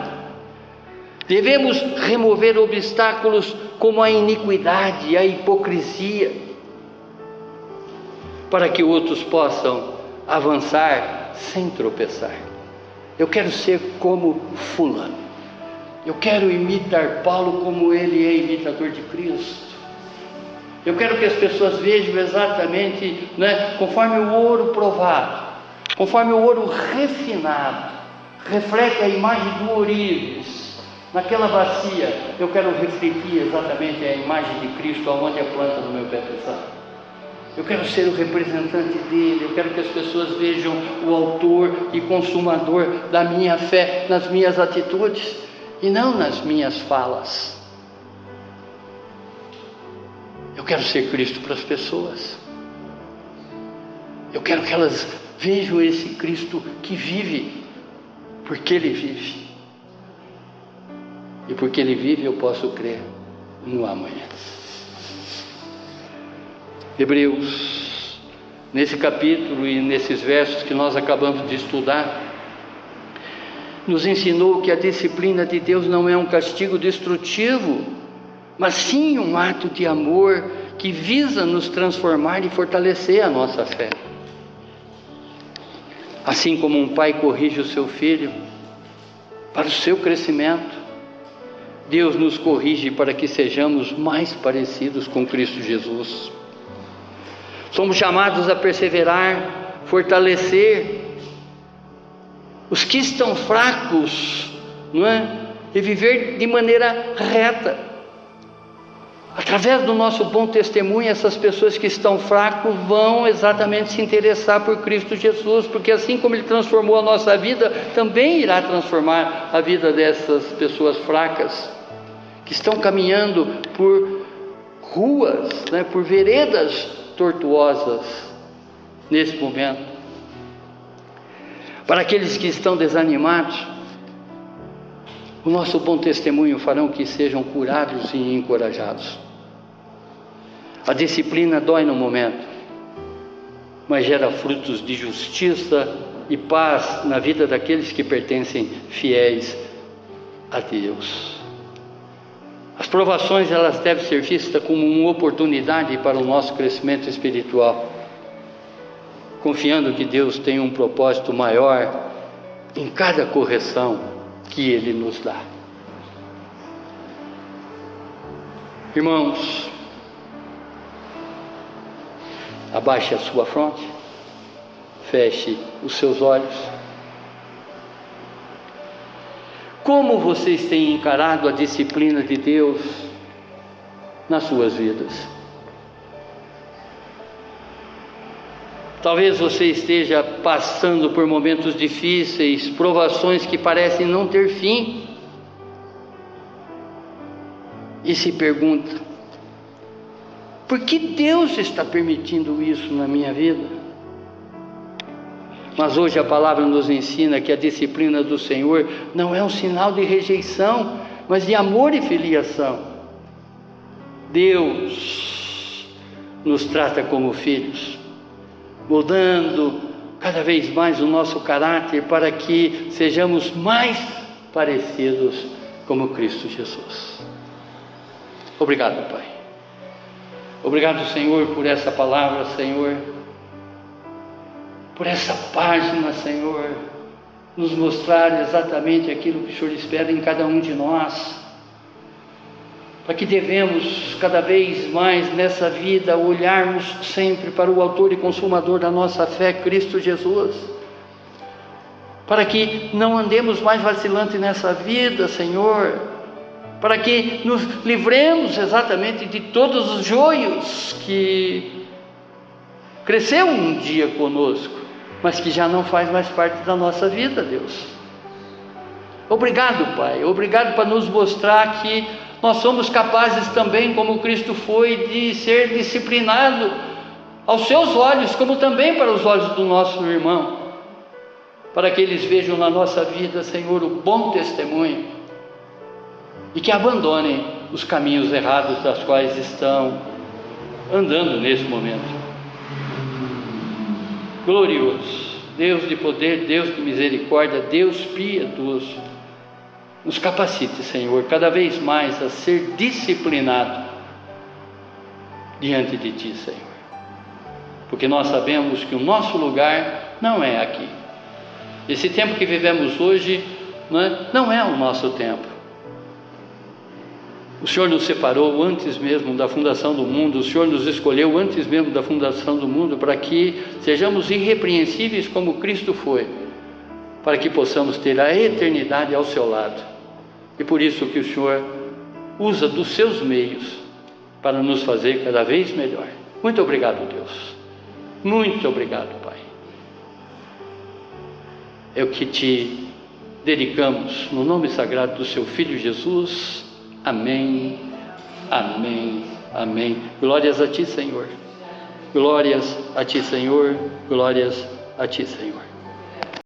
Devemos remover obstáculos como a iniquidade e a hipocrisia, para que outros possam avançar sem tropeçar. Eu quero ser como fulano. Eu quero imitar Paulo como ele é imitador de Cristo. Eu quero que as pessoas vejam exatamente, conforme o ouro provado, conforme o ouro refinado, reflete a imagem do ourives. Naquela bacia, eu quero refletir exatamente a imagem de Cristo aonde a planta do meu pé pisar. Eu quero ser o representante dele, eu quero que as pessoas vejam o autor e consumador da minha fé nas minhas atitudes e não nas minhas falas. Eu quero ser Cristo para as pessoas. Eu quero que elas vejam esse Cristo que vive, porque Ele vive. E porque Ele vive, eu posso crer no amanhã. Hebreus, nesse capítulo e nesses versos que nós acabamos de estudar, nos ensinou que a disciplina de Deus não é um castigo destrutivo, mas sim um ato de amor que visa nos transformar e fortalecer a nossa fé. Assim como um pai corrige o seu filho para o seu crescimento, Deus nos corrige para que sejamos mais parecidos com Cristo Jesus. Somos chamados a perseverar, fortalecer os que estão fracos, e viver de maneira reta. Através do nosso bom testemunho, essas pessoas que estão fracas vão exatamente se interessar por Cristo Jesus, porque assim como Ele transformou a nossa vida, também irá transformar a vida dessas pessoas fracas, que estão caminhando por ruas, por veredas tortuosas nesse momento. Para aqueles que estão desanimados, o nosso bom testemunho farão que sejam curados e encorajados. A disciplina dói no momento, mas gera frutos de justiça e paz na vida daqueles que pertencem fiéis a Deus. As provações, elas devem ser vistas como uma oportunidade para o nosso crescimento espiritual, confiando que Deus tem um propósito maior em cada correção que Ele nos dá. Irmãos, abaixe a sua fronte, feche os seus olhos. Como vocês têm encarado a disciplina de Deus nas suas vidas? Talvez você esteja passando por momentos difíceis, provações que parecem não ter fim, e se pergunta: por que Deus está permitindo isso na minha vida? Mas hoje a palavra nos ensina que a disciplina do Senhor não é um sinal de rejeição, mas de amor e filiação. Deus nos trata como filhos, moldando cada vez mais o nosso caráter para que sejamos mais parecidos como Cristo Jesus. Obrigado, Pai. Obrigado, Senhor, por essa palavra, Senhor, por essa página, Senhor, nos mostrar exatamente aquilo que o Senhor espera em cada um de nós, para que devemos cada vez mais nessa vida olharmos sempre para o autor e consumador da nossa fé, Cristo Jesus, para que não andemos mais vacilantes nessa vida, Senhor, para que nos livremos exatamente de todos os joios que cresceu um dia conosco, mas que já não faz mais parte da nossa vida, Deus. Obrigado, Pai, obrigado para nos mostrar que nós somos capazes também, como Cristo foi, de ser disciplinado aos seus olhos, como também para os olhos do nosso irmão, para que eles vejam na nossa vida, Senhor, o bom testemunho, e que abandonem os caminhos errados das quais estão andando nesse momento. Glorioso, Deus de poder, Deus de misericórdia, Deus piedoso, nos capacite, Senhor, cada vez mais a ser disciplinado diante de Ti, Senhor, porque nós sabemos que o nosso lugar não é aqui. Esse tempo que vivemos hoje não é o nosso tempo. O Senhor nos separou antes mesmo da fundação do mundo, o Senhor nos escolheu antes mesmo da fundação do mundo, para que sejamos irrepreensíveis como Cristo foi, para que possamos ter a eternidade ao seu lado. E por isso que o Senhor usa dos seus meios para nos fazer cada vez melhor. Muito obrigado, Deus. Muito obrigado, Pai. É o que te dedicamos no nome sagrado do seu Filho Jesus. Amém, amém, amém. Glórias a Ti, Senhor. Glórias a Ti, Senhor. Glórias a Ti, Senhor.